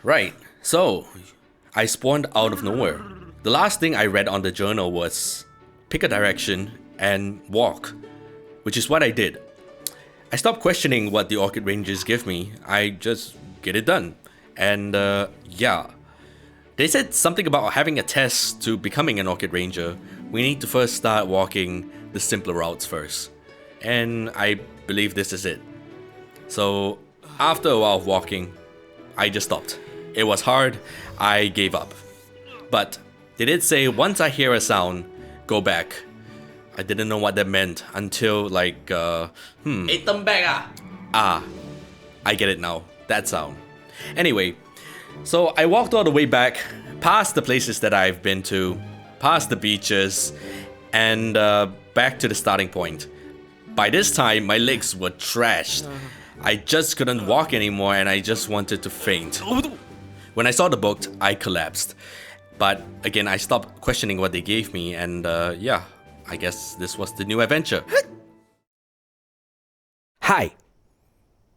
Right, so I spawned out of nowhere. The last thing I read on the journal was pick a direction and walk, which is what I did. I stopped questioning what the Orchid Rangers give me, I just get it done. And yeah, they said something about having a test to becoming an Orchid Ranger. We need to first start walking the simpler routes first. And I believe this is it. So after a while of walking, I just stopped. It was hard, I gave up. But they did say once I hear a sound, go back. I didn't know what that meant until like, Hey, turn back I get it now, that sound. Anyway, so I walked all the way back, past the places that I've been to, past the beaches, and back to the starting point. By this time, my legs were trashed. I just couldn't walk anymore and I just wanted to faint. When I saw the book, I collapsed. But again, I stopped questioning what they gave me and yeah, I guess this was the new adventure. Hi.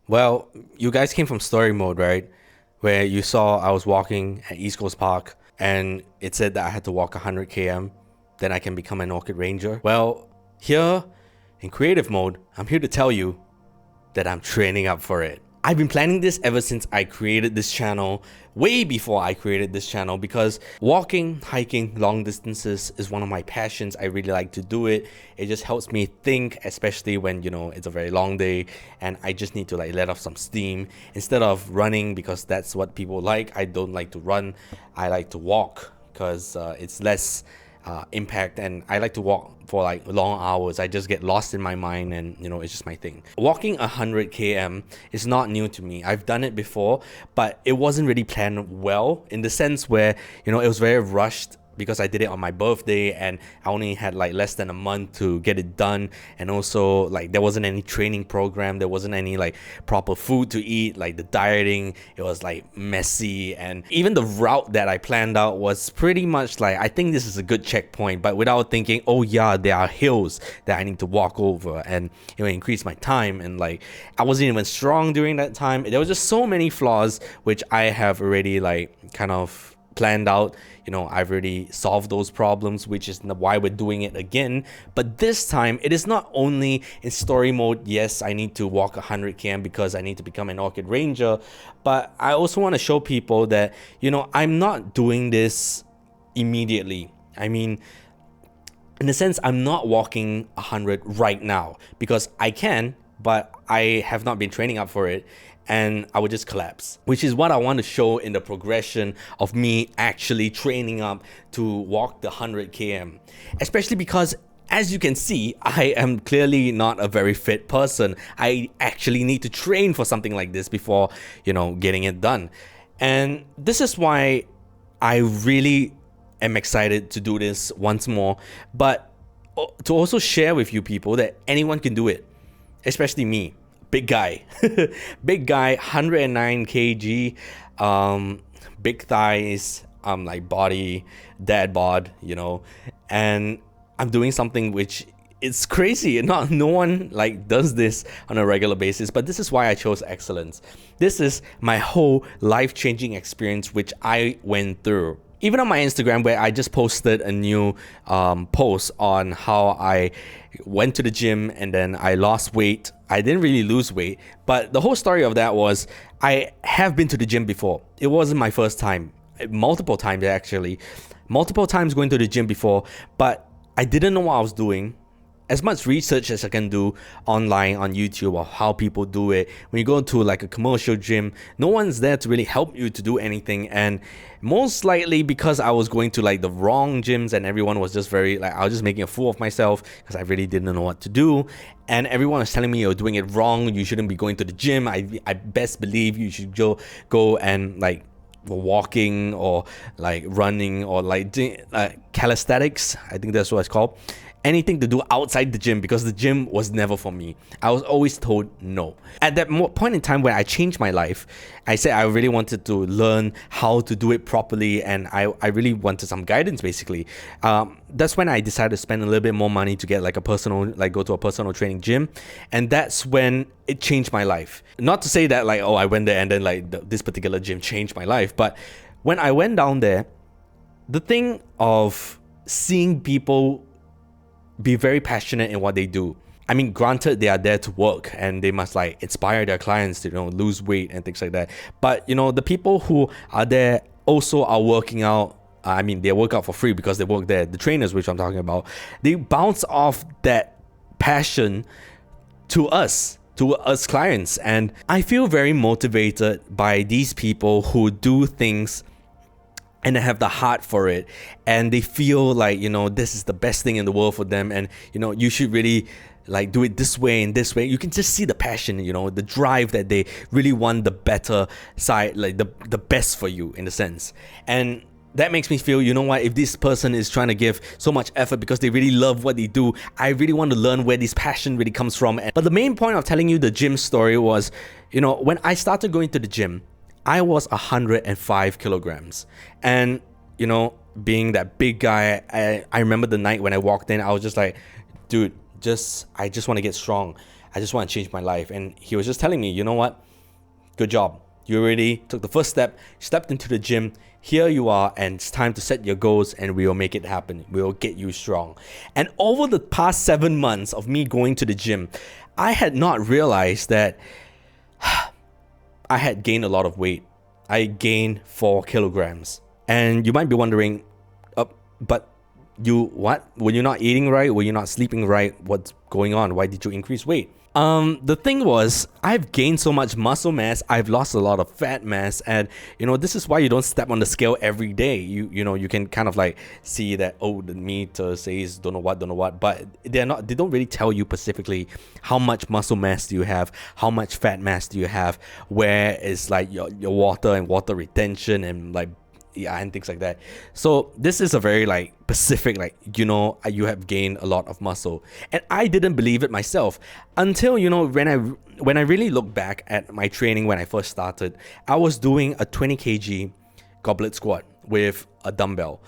Well, you guys came from story mode, right? Where you saw I was walking at East Coast Park and it said that I had to walk 100 km, then I can become an Orchid Ranger. Well, here in creative mode, I'm here to tell you that I'm training up for it. I've been planning this ever since I created this channel, way before I created this channel, because walking, hiking long distances is one of my passions. I really like to do it. It just helps me think, especially when, you know, it's a very long day and I just need to like let off some steam. Instead of running, because that's what people like, I don't like to run. I like to walk because it's less impact, and I like to walk for like long hours. I just get lost in my mind and you know, it's just my thing. Walking 100 km is not new to me. I've done it before, but it wasn't really planned well, in the sense where, you know, it was very rushed because I did it on my birthday and I only had like less than a month to get it done. And also like there wasn't any training program, there wasn't any like proper food to eat, like the dieting, it was like messy. And even the route that I planned out was pretty much like, I think this is a good checkpoint, but without thinking, oh yeah, there are hills that I need to walk over and it will increase my time. And like I wasn't even strong during that time. There was just so many flaws which I have already like kind of planned out. You know, I've already solved those problems, which is why we're doing it again. But this time, it is not only in story mode. Yes, I need to walk 100 km because I need to become an Orchid Ranger. But I also want to show people that, you know, I'm not doing this immediately. I mean, in a sense, I'm not walking 100 right now because I can, but I have not been training up for it. And I would just collapse, which is what I want to show in the progression of me actually training up to walk the 100 km, especially because as you can see, I am clearly not a very fit person. I actually need to train for something like this before, you know, getting it done. And this is why I really am excited to do this once more, but to also share with you people that anyone can do it, especially me. Big guy, big guy, 109 kg, big thighs, like body, dad bod, you know, and I'm doing something which it's crazy. No one like does this on a regular basis, but this is why I chose excellence. This is my whole life-changing experience which I went through. Even on my Instagram, where I just posted a new post on how I went to the gym and then I lost weight. I didn't really lose weight, but the whole story of that was I have been to the gym before. It wasn't my first time, multiple times actually, multiple times going to the gym before, but I didn't know what I was doing. As much research as I can do online on YouTube of how people do it. When you go to like a commercial gym, no one's there to really help you to do anything. And most likely because I was going to like the wrong gyms and everyone was just very like, I was just making a fool of myself because I really didn't know what to do. And everyone was telling me you're doing it wrong. You shouldn't be going to the gym. I best believe you should go and like walking or like running or like calisthenics. I think that's what it's called. anything to do outside the gym because the gym was never for me. I was always told no. At that point in time when I changed my life, I said I really wanted to learn how to do it properly, and I really wanted some guidance basically. That's when I decided to spend a little bit more money to get like go to a personal training gym, and that's when it changed my life. Not to say that like, oh, I went there and then like this particular gym changed my life, but when I went down there, the thing of seeing people be very passionate in what they do. I mean, granted, they are there to work and they must like inspire their clients to, lose weight and things like that. But, the people who are there also are working out. I mean, they work out for free because they work there. The trainers, which I'm talking about, they bounce off that passion to us clients. And I feel very motivated by these people who do things and they have the heart for it, and they feel like, this is the best thing in the world for them, and you should really like do it this way and this way. You can just see the passion, the drive that they really want the better side, like the best for you in a sense. And that makes me feel, if this person is trying to give so much effort because they really love what they do, I really want to learn where this passion really comes from. But the main point of telling you the gym story was, when I started going to the gym, I was 105 kilograms. And, being that big guy, I remember the night when I walked in, I was just like, dude, I just want to get strong. I just want to change my life. And he was just telling me, you know what? Good job. You already took the first step, stepped into the gym. Here you are, and it's time to set your goals, and we will make it happen. We will get you strong. And over the past 7 months of me going to the gym, I had not realized that I had gained a lot of weight. I gained 4 kilograms. And you might be wondering, but what? Were you not eating right? Were you not sleeping right? What's going on? Why did you increase weight? The thing was, I've gained so much muscle mass, I've lost a lot of fat mass, and this is why you don't step on the scale every day. You can kind of like see that, oh, the meter says don't know what, but they don't really tell you specifically how much muscle mass do you have, how much fat mass do you have, where is like your water and water retention and like and things like that. So this is a very like specific, like, you have gained a lot of muscle, and I didn't believe it myself until when I really look back at my training when I first started. I was doing a 20 kg goblet squat with a dumbbell,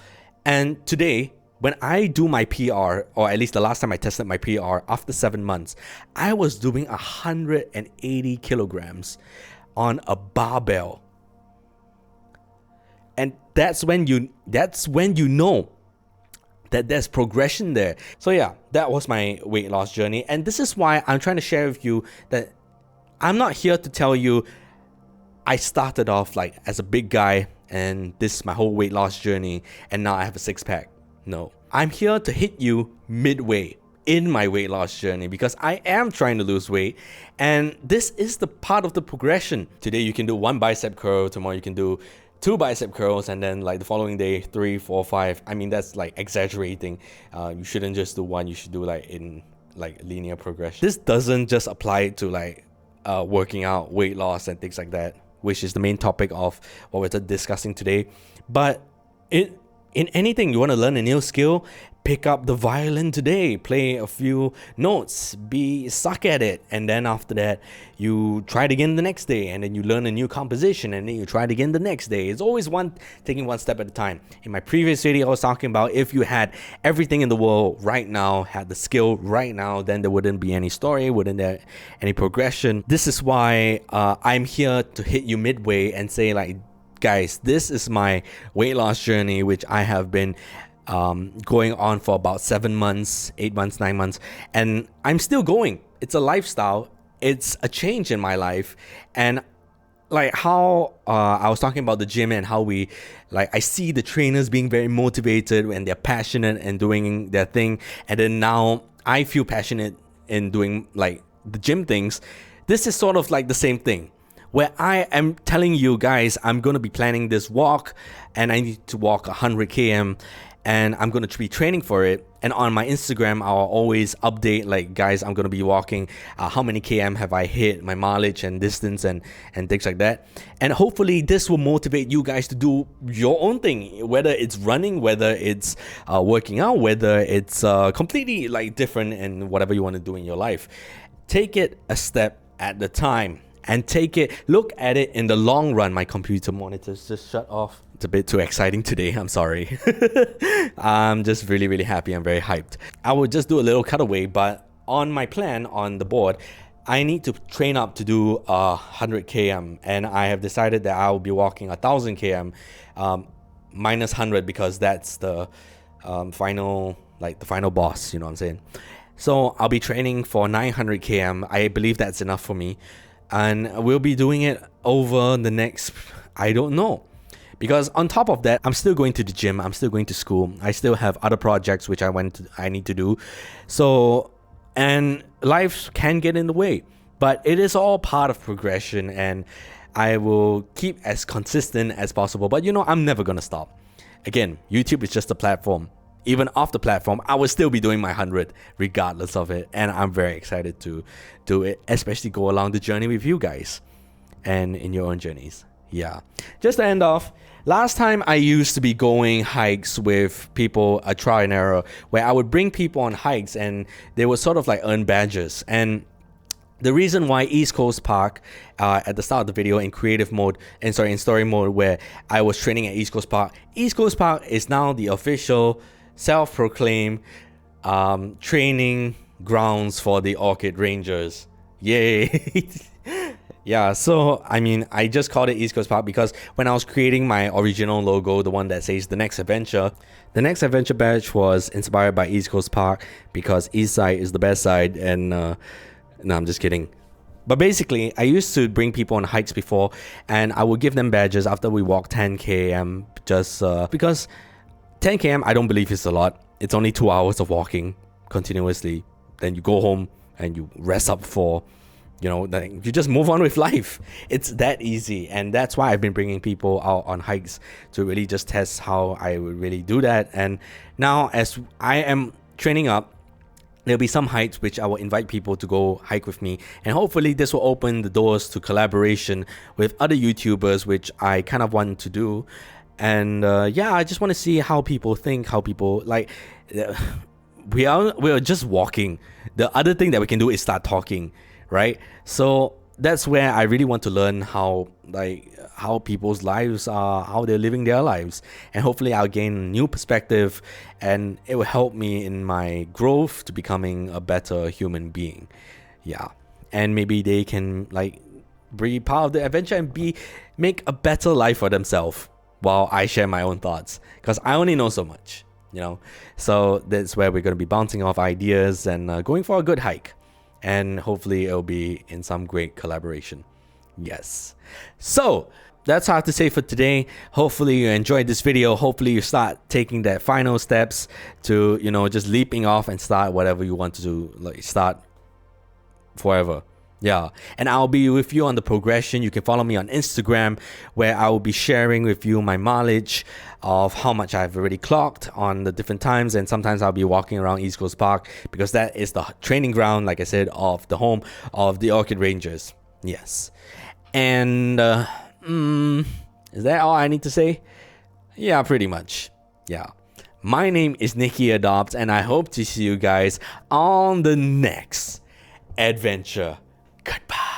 and today when I do my PR, or at least the last time I tested my PR after 7 months, I was doing 180 kilograms on a barbell. And that's when you know that there's progression there. So yeah, that was my weight loss journey. And this is why I'm trying to share with you that I'm not here to tell you I started off like as a big guy and this is my whole weight loss journey and now I have a 6-pack. No, I'm here to hit you midway in my weight loss journey because I am trying to lose weight, and this is the part of the progression. Today you can do 1 bicep curl, tomorrow you can do 2 bicep curls, and then like the following day 3, 4, 5. I mean, that's like exaggerating. You shouldn't just do 1, you should do like in like linear progression. This doesn't just apply to like working out, weight loss and things like that, which is the main topic of what we're discussing today. But in anything, you want to learn a new skill, pick up the violin today, play a few notes, suck at it, and then after that you try it again the next day, and then you learn a new composition, and then you try it again the next day. It's always taking one step at a time. In my previous video, I was talking about if you had everything in the world right now, had the skill right now, then there wouldn't be any story, wouldn't there any progression. This is why I'm here to hit you midway and say like, guys, this is my weight loss journey, which I have been going on for about 7 months, 8 months, 9 months, and I'm still going. It's a lifestyle. It's a change in my life. And like how I was talking about the gym and how I see the trainers being very motivated and they're passionate and doing their thing, and then now I feel passionate in doing like the gym things. This is sort of like the same thing, where I am telling you guys I'm going to be planning this walk and I need to walk 100 km, and I'm going to be training for it. And on my Instagram, I'll always update, like, guys, I'm going to be walking, how many km have I hit, my mileage and distance and things like that. And hopefully this will motivate you guys to do your own thing, whether it's running, whether it's working out, whether it's completely like different in whatever you want to do in your life. Take it a step at the time and look at it in the long run. My computer monitors just shut off. It's a bit too exciting today, I'm sorry. I'm just really, really happy. I'm very hyped. I will just do a little cutaway, but on my plan on the board, I need to train up to do 100 km, and I have decided that I will be walking 1000 km minus 100 because that's the final boss, you know what I'm saying? So I'll be training for 900 km. I believe that's enough for me, and we'll be doing it over the next, I don't know. Because on top of that, I'm still going to the gym, I'm still going to school, I still have other projects which I need to do. So, and life can get in the way, but it is all part of progression, and I will keep as consistent as possible. But you know, I'm never gonna stop. Again, YouTube is just a platform. Even off the platform, I will still be doing my 100 regardless of it, and I'm very excited to do it, especially go along the journey with you guys and in your own journeys. Yeah, just to end off, last time I used to be going hikes with people, a trial and error, where I would bring people on hikes and they would sort of like earn badges. And the reason why East Coast Park, at the start of the video in creative mode, in story mode, where I was training at East Coast Park is now the official self-proclaimed training grounds for the Orchid Rangers. Yay! Yeah, so I mean, I just called it East Coast Park because when I was creating my original logo, the one that says the next adventure badge was inspired by East Coast Park because East Side is the best side. And no, I'm just kidding. But basically, I used to bring people on hikes before, and I would give them badges after we walk 10 km, just because 10 km I don't believe is a lot. It's only 2 hours of walking continuously. Then you go home and you rest up for, you know, you just move on with life. It's that easy. And that's why I've been bringing people out on hikes to really just test how I would really do that. And now as I am training up, there'll be some hikes which I will invite people to go hike with me, and hopefully this will open the doors to collaboration with other YouTubers, which I kind of want to do. And yeah, I just want to see how people think, how people like. We are just walking. The other thing that we can do is start talking, right? So that's where I really want to learn how people's lives are, how they're living their lives, and hopefully I'll gain a new perspective, and it will help me in my growth to becoming a better human being. Yeah, and maybe they can like be part of the adventure and make a better life for themselves while I share my own thoughts, because I only know so much, you know. So that's where we're going to be bouncing off ideas and going for a good hike. And hopefully it'll be in some great collaboration. Yes. So that's all I have to say for today. Hopefully you enjoyed this video. Hopefully you start taking that final steps to, you know, just leaping off and start whatever you want to do. Like start forever. Yeah, and I'll be with you on the progression. You can follow me on Instagram, where I will be sharing with you my mileage of how much I've already clocked on the different times. And sometimes I'll be walking around East Coast Park because that is the training ground, like I said, of the home of the Orchid Rangers. Yes. And is that all I need to say? Yeah, pretty much. Yeah. My name is NickyAdopt, and I hope to see you guys on the next adventure. Goodbye.